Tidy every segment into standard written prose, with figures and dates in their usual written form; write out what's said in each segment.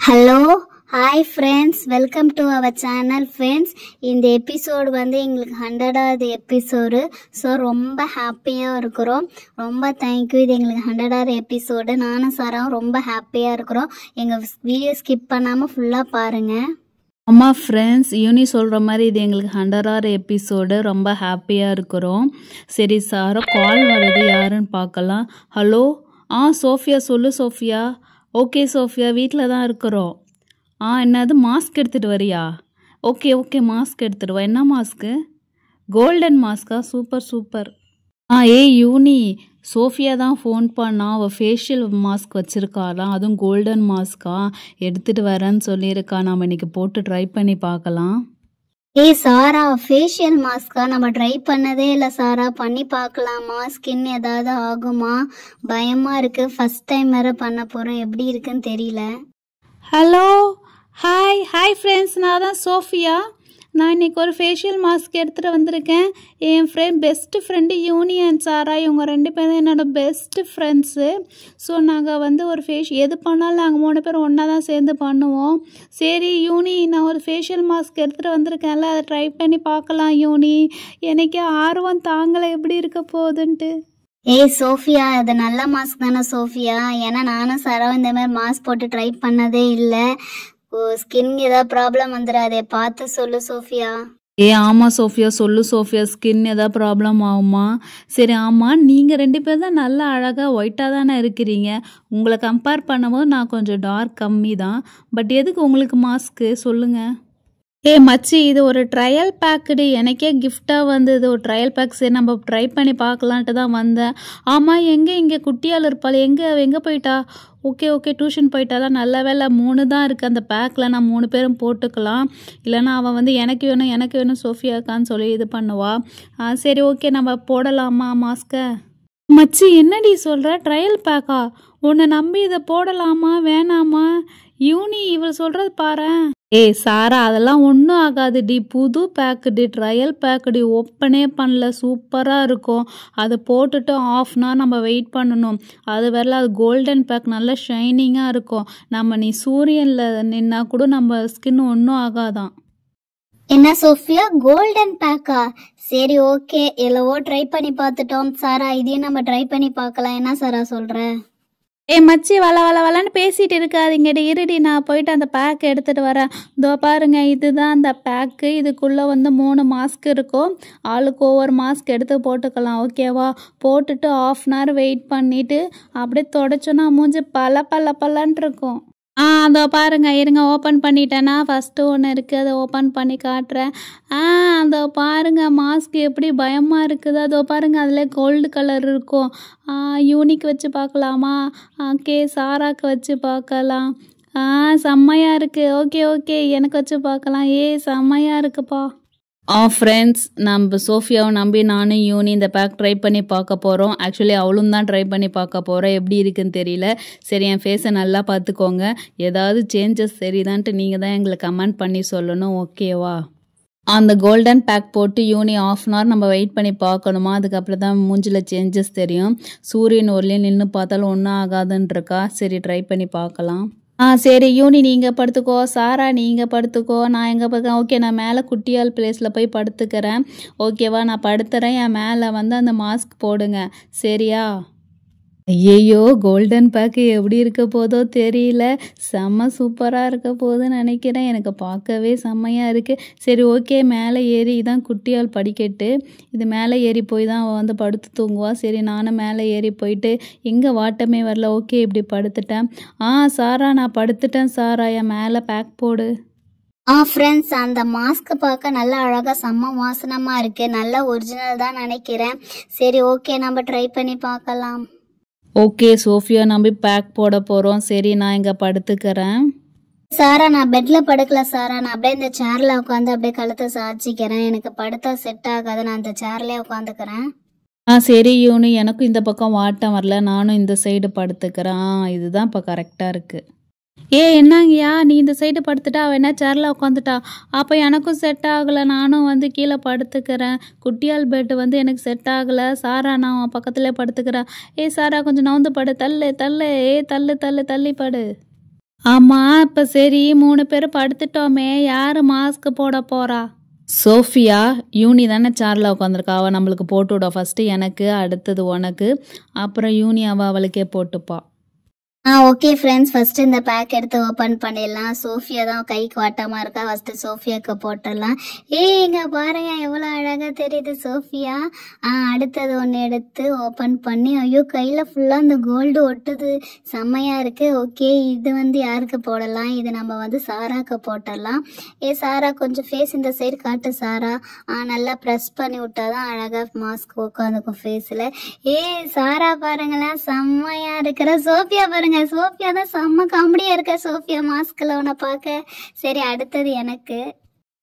Hello hi friends, welcome to our channel friends. இந்த episode எங்களுக்கு 100வது எபிசோடு. ஸோ ரொம்ப ஹாப்பியாக இருக்கிறோம். ரொம்ப தேங்க்யூ. இது எங்களுக்கு 100வது எபிசோடு. நானும் சாராவும் ரொம்ப ஹாப்பியாக இருக்கிறோம். எங்கள் வீடியோ ஸ்கிப் பண்ணாமல் ஃபுல்லாக பாருங்கள். அம்மா ஃப்ரெண்ட்ஸ், யூனி சொல்கிற மாதிரி இது எங்களுக்கு 100வது எபிசோடு. ரொம்ப ஹாப்பியாக இருக்கிறோம். சரி சாரா கால் வருது, யாருன்னு பார்க்கலாம். ஹலோ, சோஃபியா சொல்லு சோஃபியா. ஓகே சோஃபியா, வீட்டில் தான் இருக்கிறோம். என்னது மாஸ்க் எடுத்துகிட்டு வரியா? ஓகே ஓகே, மாஸ்க் எடுத்துகிட்டு வா. என்ன மாஸ்க்கு? கோல்டன் மாஸ்கா? Super super. ஏய் யூனி, சோஃபியா தான் ஃபோன் பண்ணா. அவள் ஃபேஷியல் மாஸ்க் வச்சுருக்காளாம், அதுவும் கோல்டன் மாஸ்கா. எடுத்துகிட்டு வரேன்னு சொல்லியிருக்கா. நம்ம இன்றைக்கி போட்டு ட்ரை பண்ணி பார்க்கலாம். ஏய் சாரா, ஃபேஷியல் மாஸ்கா? நம்ம ட்ரை பண்ணதே இல்லை சாரா. பண்ணி பார்க்கலாமா? ஸ்கின் ஏதாவது ஆகுமா? பயமாக இருக்குது. ஃபஸ்ட் டைம் வேறு பண்ண போகிறோம். எப்படி இருக்குன்னு தெரியல. ஹலோ, ஹாய் ஃப்ரெண்ட்ஸ், நான் தான் சோஃபியா. நான் இன்றைக்கி ஒரு ஃபேஷியல் மாஸ்க் எடுத்துகிட்டு வந்திருக்கேன். என் பெஸ்ட்டு ஃப்ரெண்டு யூனி அண்ட் சாரா, இவங்க 2 பேரும் என்னோடய பெஸ்ட்டு ஃப்ரெண்ட்ஸு. ஸோ நாங்கள் ஒரு எது பண்ணாலும் நாங்கள் 3 பேரும் ஒன்றா தான் சேர்ந்து பண்ணுவோம். சரி யூனி, நான் ஒரு ஃபேஷியல் மாஸ்க் எடுத்துகிட்டு வந்திருக்கேன்ல, அதை ட்ரை பண்ணி பார்க்கலாம் யூனி. எனக்கே ஆர்வம் தாங்கலை எப்படி இருக்க போகுதுன்ட்டு. ஏய் சோஃபியா, அது நல்ல மாஸ்க் தானே சோஃபியா? ஏன்னா நானும் சாராவும் இந்த மாதிரி மாஸ்க் போட்டு ட்ரை பண்ணதே இல்லை. ஸ்கின் ஏதாவது ப்ராப்ளம் வந்துடாதே, பார்த்து சொல்லு சோஃபியா. ஆமாம் சோஃபியா, சொல்லு சோஃபியா. ஸ்கின் ஏதாவது ப்ராப்ளம் ஆகுமா? சரி, ஆமாம், நீங்கள் 2 பேர் தான் நல்லா அழகாக ஒயிட்டாக தானே இருக்கிறீங்க. உங்களை கம்பேர் பண்ணும்போது நான் கொஞ்சம் டார்க் கம்மி தான். பட் எதுக்கு உங்களுக்கு மாஸ்க்கு சொல்லுங்கள். மச்சி, இது ஒரு ட்ரையல் பேக்குடு. எனக்கே கிஃப்டாக வந்தது ஒரு ட்ரையல் பேக். சரி நம்ம ட்ரை பண்ணி பார்க்கலான்ட்டு தான் வந்தேன். ஆமாம், இங்கே குட்டியால் இருப்பாள். எங்கே போயிட்டா? ஓகே டியூஷன் போயிட்டா தான். நல்ல வேலை 3 தான் இருக்குது அந்த பேக்கில். நான் 3 பேரும் போட்டுக்கலாம். இல்லைனா அவன் எனக்கு வேணும் சோஃபியாக்கான்னு சொல்லி இது பண்ணுவா. சரி ஓகே, நம்ம போடலாமா மாஸ்கை? மச்சி, என்னடி சொல்கிற? ட்ரையல் பேக்கா? உன்னை நம்பி இதை போடலாமா வேணாமா? யூனி இவள் சொல்கிறது பாரு. சாரா, அதெல்லாம் ஒன்றும் ஆகாதுடி. புது பேக்குடி, ட்ரையல் பேக்குடி. ஓப்பனே பண்ணல, சூப்பராக இருக்கும். அதை போட்டுட்டு 1/2 hour நம்ம வெயிட் பண்ணணும். அது வரல, அது கோல்டன் பேக், நல்ல ஷைனிங்காக இருக்கும். நீ சூரியனில் நின்னா கூட நம்ம ஸ்கின் ஒன்றும் ஆகாதான். என்ன சோஃபியா, கோல்டன் பேக்கா? சரி ஓகே, எவ்வளவோ ட்ரை பண்ணி பார்த்துட்டோம் சாரா. இதையும் நம்ம ட்ரை பண்ணி பார்க்கலாம். என்ன சாரா சொல்கிற? மச்சி, வளன்னு பேசிகிட்டு இருக்காதீங்கடி. இருடி, நான் போயிட்டு அந்த பேக் எடுத்துகிட்டு வரேன். இதோ பாருங்க, இதுதான் அந்த பேக்கு. இதுக்குள்ளே 3 மாஸ்க் இருக்கும். ஆளுக்கு ஒவ்வொரு மாஸ்க் எடுத்து போட்டுக்கலாம். ஓகேவா? போட்டுட்டு 1/2 hour வெயிட் பண்ணிவிட்டு அப்படியே தொடச்சோன்னா மூஞ்சி பல்லன்ட்டு இருக்கும். அதோ பாருங்க, இருங்க, ஓப்பன் பண்ணிட்டேன்னா ஃபஸ்ட்டு ஒன்று இருக்குது, அதை ஓப்பன் பண்ணி காட்டுறேன். அதோ பாருங்க, மாஸ்க் எப்படி பயமாக இருக்குது. அதோ பாருங்க, அதில் கோல்டு கலர் இருக்கும். யூனிக்கு வச்சு பார்க்கலாமா? ஓகே, சாராக்கு வச்சு பார்க்கலாம். செம்மையாக இருக்குது. ஓகே எனக்கு வச்சு பார்க்கலாம். செம்மையாக இருக்குப்பா. ஃப்ரெண்ட்ஸ், நம்ம சோஃபியாவை நம்பி நானும் யூனி இந்த பேக் ட்ரை பண்ணி பார்க்க போகிறோம். ஆக்சுவலி அவளும் தான் ட்ரை பண்ணி பார்க்க போகிறோம். எப்படி இருக்குன்னு தெரியல. சரி, என் ஃபேஸை நல்லா பார்த்துக்கோங்க. ஏதாவது சேஞ்சஸ் தெரியுதான்ட்டு நீங்கள் தான் எங்களுக்கு கமெண்ட் பண்ணி சொல்லணும். ஓகேவா? அந்த கோல்டன் பேக் போட்டு யூனி 1/2 hour நம்ம வெயிட் பண்ணி பார்க்கணுமா. அதுக்கப்புறம் தான் மூஞ்சில் சேஞ்சஸ் தெரியும். சூரியன் ஒருலையும் நின்று பார்த்தாலும் ஒன்றும் ஆகாதுன்ட்ருக்கா. சரி, ட்ரை பண்ணி பார்க்கலாம். சரி யூனி, நீங்கள் படுத்துக்கோ. சாரா, நீங்கள் படுத்துக்கோ. நான் எங்கே பக்கம்? ஓகே, நான் மேலே குட்டியால் பிளேஸில் போய் படுத்துக்கிறேன். ஓகேவா? நான் படுத்துறேன். என் மேலே அந்த மாஸ்க் போடுங்க. சரியா? ஐயோ, கோல்டன் பேக்கு எப்படி இருக்க போதோ தெரியல. செம்ம சூப்பராக இருக்க போதுன்னு நினைக்கிறேன். எனக்கு பார்க்கவே செம்மையாக இருக்குது. சரி ஓகே, மேலே ஏறி இதான் குட்டியால் படிக்கட்டு. இது மேலே ஏறி போய் தான் அவள் படுத்து தூங்குவா. சரி, நானும் மேலே ஏறி போயிட்டு எங்கே வாட்டமே வரல. ஓகே, இப்படி படுத்துட்டேன். சாரா, நான் படுத்துட்டேன். சாரா, என் மேலே பேக் போடு. ஃப்ரெண்ட்ஸ், அந்த மாஸ்க் பார்க்க நல்லா அழகாக செம்ம வாசனமாக இருக்குது. நல்ல ஒரிஜினல் தான் நினைக்கிறேன். சரி ஓகே, நம்ம ட்ரை பண்ணி பார்க்கலாம். ஓகே, சோஃபியா நம்பி பேக் போட போகிறோம். சரி, நான் இங்கே படுத்துக்கிறேன். சாரா, நான் பெட்டில் படுக்கல சாரா. நான் அப்படியே இந்த சேரில் உட்காந்து அப்படியே கழுத்தை சாய்ச்சிக்கிறேன். எனக்கு படுத்தா செட் ஆகாது. நான் இந்த சேர்லேயே உட்காந்துக்கிறேன். சரி யூனி, எனக்கும் இந்த பக்கம் வாட்டம் வரல. நானும் இந்த சைடு படுத்துக்கிறேன். இதுதான் இப்போ கரெக்டாக இருக்குது. என்னங்கய்யா, நீ இந்த சைடு படுத்துட்டா, அவள் என்ன சேரில் உட்காந்துட்டா. அப்போ எனக்கும் செட் ஆகலை. நானும் கீழே படுத்துக்கிறேன். குட்டியால் பெட்டு எனக்கு செட் ஆகலை. சாரா, நான் பக்கத்துலேயே படுத்துக்கிறேன். சாரா, கொஞ்சம் நவுந்து படு. தள்ளு. தள்ளி படு. ஆமாம், இப்போ சரி 3 பேரும் படுத்துட்டோமே, யார் மாஸ்க் போட போகிறா? சோஃபியா. யூனி தானே சேரில் உட்காந்துருக்கா, அவள் நம்மளுக்கு போட்டு விட. ஃபஸ்ட்டு எனக்கு, அடுத்தது உனக்கு, அப்புறம் யூனி அவளுக்கே போட்டுப்பா. ஓகே ஃப்ரெண்ட்ஸ், ஃபஸ்ட்டு இந்த பேக் எடுத்து ஓப்பன் பண்ணிடலாம். சோஃபியா தான் கைக்கு வாட்டமாக இருக்கா, ஃபஸ்ட்டு சோஃபியாவுக்கு போட்டுடலாம். இங்கே பாருங்க எவ்வளோ அழகாக தெரியுது சோஃபியா. அடுத்தது ஒன்று எடுத்து ஓப்பன் பண்ணி, ஐயோ கையில் ஃபுல்லாக இந்த கோல்டு ஒட்டுது, செம்மையாக இருக்குது. ஓகே, இது யாருக்கு போடலாம்? இது நம்ம சாராக்கு போட்டுடலாம். சாரா கொஞ்சம் ஃபேஸ் இந்த சைடு காட்டு சாரா. நல்லா ப்ரெஸ் பண்ணி விட்டாதான் அழகாக மாஸ்க் உட்காந்துக்கும் ஃபேஸில். சாரா பாருங்களேன், செம்மையாக இருக்கிற. சோஃபியா பாருங்க, சோஃபியா தான் செம்ம காமெடியா இருக்க சோஃபியா மாஸ்க்ல உன்னை பார்க்க. சரி, அடுத்தது எனக்கு.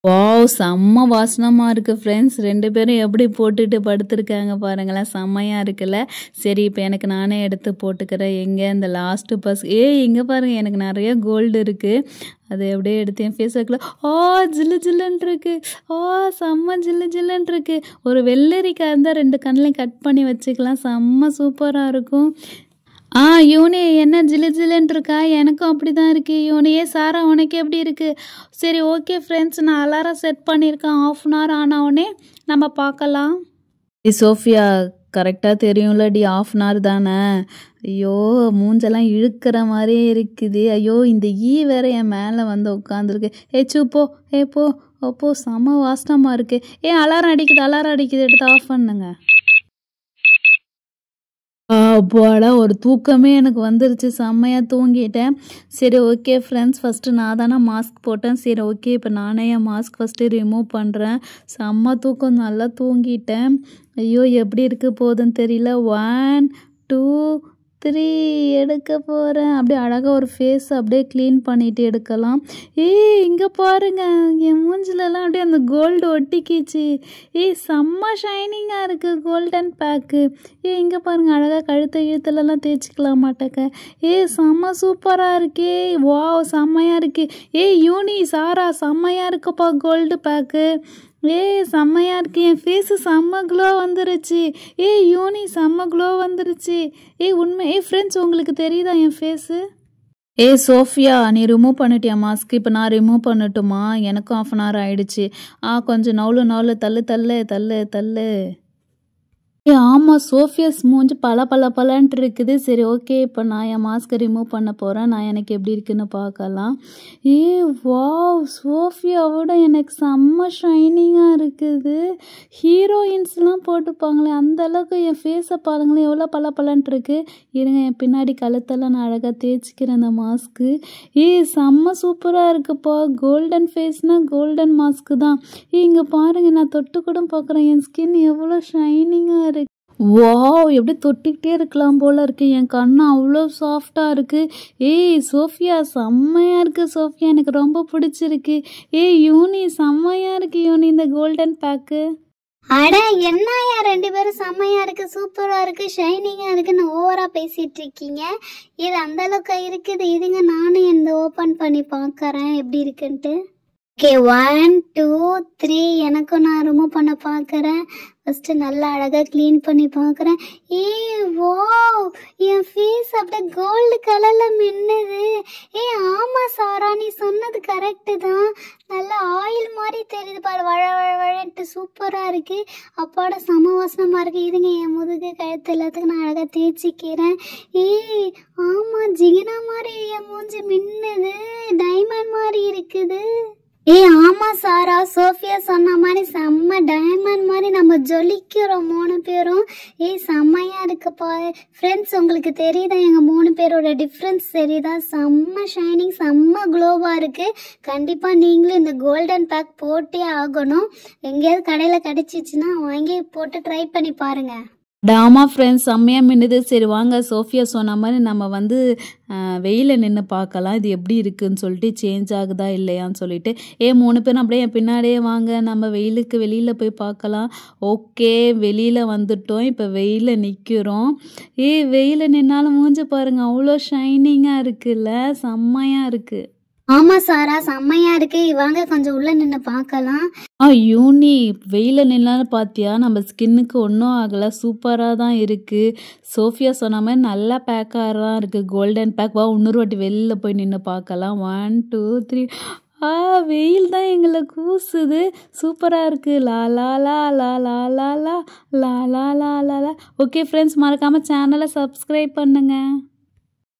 வாவ், செம்ம வாசனமாக இருக்குது ஃப்ரெண்ட்ஸ். 2 பேரும் எப்படி போட்டுட்டு படுத்துருக்காங்க பாருங்களேன், செம்மையாக இருக்குல்ல. சரி, இப்போ எனக்கு நானே எடுத்து போட்டுக்கிறேன். எங்கே இந்த லாஸ்ட்டு பஸ்? இங்கே பாருங்கள், எனக்கு நிறைய கோல்டு இருக்குது. அது அப்படியே எடுத்து என் ஃபேஸ் வைக்கல. ஜில்லு ஜில்லுன்னு இருக்குது. செம்ம ஜில்லு ஜில்லுன்னு இருக்குது. ஒரு வெள்ளரிக்காய் இருந்தால் 2 கண்ணையும் கட் பண்ணி வச்சுக்கலாம், செம்ம சூப்பராக இருக்கும். யூனி என்ன ஜிலு ஜிலுன்னு இருக்கா? எனக்கும் அப்படி தான் இருக்குது யூனி. சாரா உனக்கு எப்படி இருக்குது? சரி, ஓகே ஃப்ரெண்ட்ஸ், நான் அலாரம் செட் பண்ணியிருக்கேன். 1/2 hour ஆனவுடனே நம்ம பார்க்கலாம். சோஃபியா, கரெக்டாக தெரியும்லடி, 1/2 hour தானே? ஐயோ, மூஞ்செல்லாம் இழுக்கிற மாதிரியே இருக்குது. ஐயோ, இந்த வேற என் மேலே உட்காந்துருக்கு. சூப்போ, போ, செம வாசனமாக இருக்குது. அலாரம் அடிக்குது, எடுத்து ஆஃப் பண்ணுங்க. அப்பாடா, ஒரு தூக்கமே எனக்கு வந்துருச்சு, செம்மையாக தூங்கிட்டேன். சரி, ஓகே ஃப்ரெண்ட்ஸ், ஃபஸ்ட்டு நான் தானே மாஸ்க் போட்டேன். சரி, ஓகே, இப்போ நானே என் மாஸ்க் ஃபஸ்ட்டு ரிமூவ் பண்ணுறேன். செம்ம தூக்கம், நல்லா தூங்கிட்டேன். ஐயோ, எப்படி இருக்க போகுதுன்னு தெரியல. 1 2 3 எடுக்க போகிறேன். அப்படியே அழகாக ஒரு ஃபேஸ் அப்படியே க்ளீன் பண்ணிவிட்டு எடுக்கலாம். இங்கே பாருங்க, என் மூஞ்சிலலாம் அப்படியே அந்த கோல்டு ஒட்டிக்கிச்சு. செம்ம ஷைனிங்காக இருக்குது கோல்டன் பேக்கு. இங்கே பாருங்கள், அழகாக கழுத்தை இழுத்துலலாம் தேய்ச்சிக்கலாம் மாட்டேக்க. செம்ம சூப்பராக இருக்கே. வாவ், செம்மையாக இருக்குது. யூனி, சாரா, செம்மையாக இருக்குப்பா கோல்டு பேக்கு. செம்மையாக இருக்கு. என் ஃபேஸு செம்ம க்ளோ வந்துருச்சு. யூனி, செம்ம க்ளோ வந்துருச்சு. உண்மை. ஃப்ரெண்ட்ஸ், உங்களுக்கு தெரியுதா என் ஃபேஸு? சோஃபியா, நீ ரிமூவ் பண்ணிட்டியா மாஸ்க்? இப்போ நான் ரிமூவ் பண்ணட்டுமா? எனக்கும் 1/2 hour ஆயிடுச்சு. கொஞ்சம் நவுலு, தள்ளு. ஆமாம், சோஃபியாஸ் மூஞ்சி பலன்ட்டு இருக்குது. சரி, ஓகே, இப்போ நான் என் மாஸ்க்கை ரிமூவ் பண்ண போகிறேன். நான் எனக்கு எப்படி இருக்குன்னு பார்க்கலாம். வாவ், சோஃபியாவோட எனக்கு செம்ம ஷைனிங்காக இருக்குது. ஹீரோயின்ஸ்லாம் போட்டுப்பாங்களே, அந்த அளவுக்கு என் ஃபேஸை பாருங்களேன், எவ்வளோ பலன்ட்டு இருக்குது. இருங்க, என் பின்னாடி கழுத்தெல்லாம் நான் அழகாக தேய்ச்சிக்கிறேன் அந்த மாஸ்க்கு. செம்ம சூப்பராக இருக்குப்பா. கோல்டன் ஃபேஸ்னால் கோல்டன் மாஸ்க்கு தான். இங்கே பாருங்கள், நான் தொட்டு கூட பார்க்குறேன், என் ஸ்கின் எவ்வளோ ஷைனிங்காக இருக்குது. வாவ், எப்படி தொட்டிக்கிட்டே இருக்கலாம் போல இருக்கு. என் கண்ணு அவ்வளோ சாஃப்டாக இருக்குது. சோஃபியா, செம்மையாக இருக்குது சோஃபியா, எனக்கு ரொம்ப பிடிச்சிருக்கு. யூனி, செம்மையாக இருக்குது யூனி இந்த கோல்டன் பேக்கு. அட, என்னையா 2 பேரும் செம்மையா இருக்கு, சூப்பரா இருக்கு, ஷைனிங்கா இருக்குன்னு ஓவரா பேசிட்டு இருக்கீங்க. இது அந்த அளவுக்கு இருக்குது. இதுங்க, நானும் இந்த ஓபன் பண்ணி பார்க்கறேன் எப்படி இருக்குன்ட்டு. ஓகே, 1 2 3 எனக்கும் நான் ரிமூவ் பண்ண பார்க்குறேன். ஃபஸ்ட்டு நல்லா அழகாக க்ளீன் பண்ணி பார்க்குறேன். வாவ், என் ஃபேஸ் அப்படியே கோல்டு கலரில் மின்னுது. ஆமாம் சாரா, நீ சொன்னது கரெக்டு தான். நல்லா ஆயில் மாதிரி தெரியுது பாரு, வழன்ட்டு சூப்பராக இருக்குது. அப்பாட செம வாசனமாக இருக்குது. இதுங்க, என் முதுகு கழுத்து எல்லாத்துக்கும் நான் அழகாக தேய்ச்சிக்கிறேன். ஆமாம், ஜிகினா மாதிரி என் மூஞ்சி மின்னுது, டைமண்ட் மாதிரி இருக்குது. ஆமாம் சாரா, சோஃபியா சொன்ன மாதிரி செம்ம டைமண்ட் மாதிரி நம்ம ஜொலிக்கிறோம் 3 பேரும். செம்மையாக இருக்குப்பா. ஃப்ரெண்ட்ஸ், உங்களுக்கு தெரியுதா எங்கள் 3 பேரோட டிஃப்ரென்ஸ் தெரியுதா? செம்ம ஷைனிங், செம்ம க்ளோவாக இருக்குது. கண்டிப்பாக நீங்களும் இந்த கோல்டன் பேக் போட்டே ஆகணும். எங்கேயாவது கடையில் கிடச்சிச்சின்னா வாங்கி போட்டு ட்ரை பண்ணி பாருங்கள். டாமா ஃப்ரெண்ட்ஸ், செம்மையாக மின்னுது. சரி வாங்க, சோஃபியா சொன்ன மாதிரி நம்ம வெயிலில் நின்று பார்க்கலாம் இது எப்படி இருக்குன்னு சொல்லிட்டு, சேஞ்ச் ஆகுதா இல்லையான்னு சொல்லிட்டு. 3 பேரும் அப்படியே என் பின்னாடியே வாங்க, நம்ம வெயிலுக்கு வெளியில் போய் பார்க்கலாம். ஓகே, வெளியில் வந்துட்டோம். இப்போ வெயிலில் நிற்கிறோம். வெயிலில் நின்னாலும் மூஞ்சி பாருங்கள், அவ்வளோ ஷைனிங்காக இருக்குல்ல, செம்மையாக இருக்குது. ஆமா சாரா, செம்மையா இருக்கு. வாங்க கொஞ்சம் உள்ள நின்று பார்க்கலாம். யூனி வெயில நின்னான்னு பார்த்தியா, நம்ம ஸ்கின்னுக்கு ஒன்றும் ஆகலை, சூப்பராக தான் இருக்குது. சோஃபியா சொன்ன மாதிரி நல்லா பேக்காக தான் இருக்குது, கோல்டன் பேக். வா இன்னொரு வாட்டி வெளியில் போய் நின்று பார்க்கலாம். 1 2 3. வெயில் தான் எங்களை கூசுது, சூப்பராக இருக்குது. லா லா லா லா லா லா லா லா லா லா லா. ஓகே ஃப்ரெண்ட்ஸ், மறக்காமல் சேனலை சப்ஸ்கிரைப் பண்ணுங்கள்.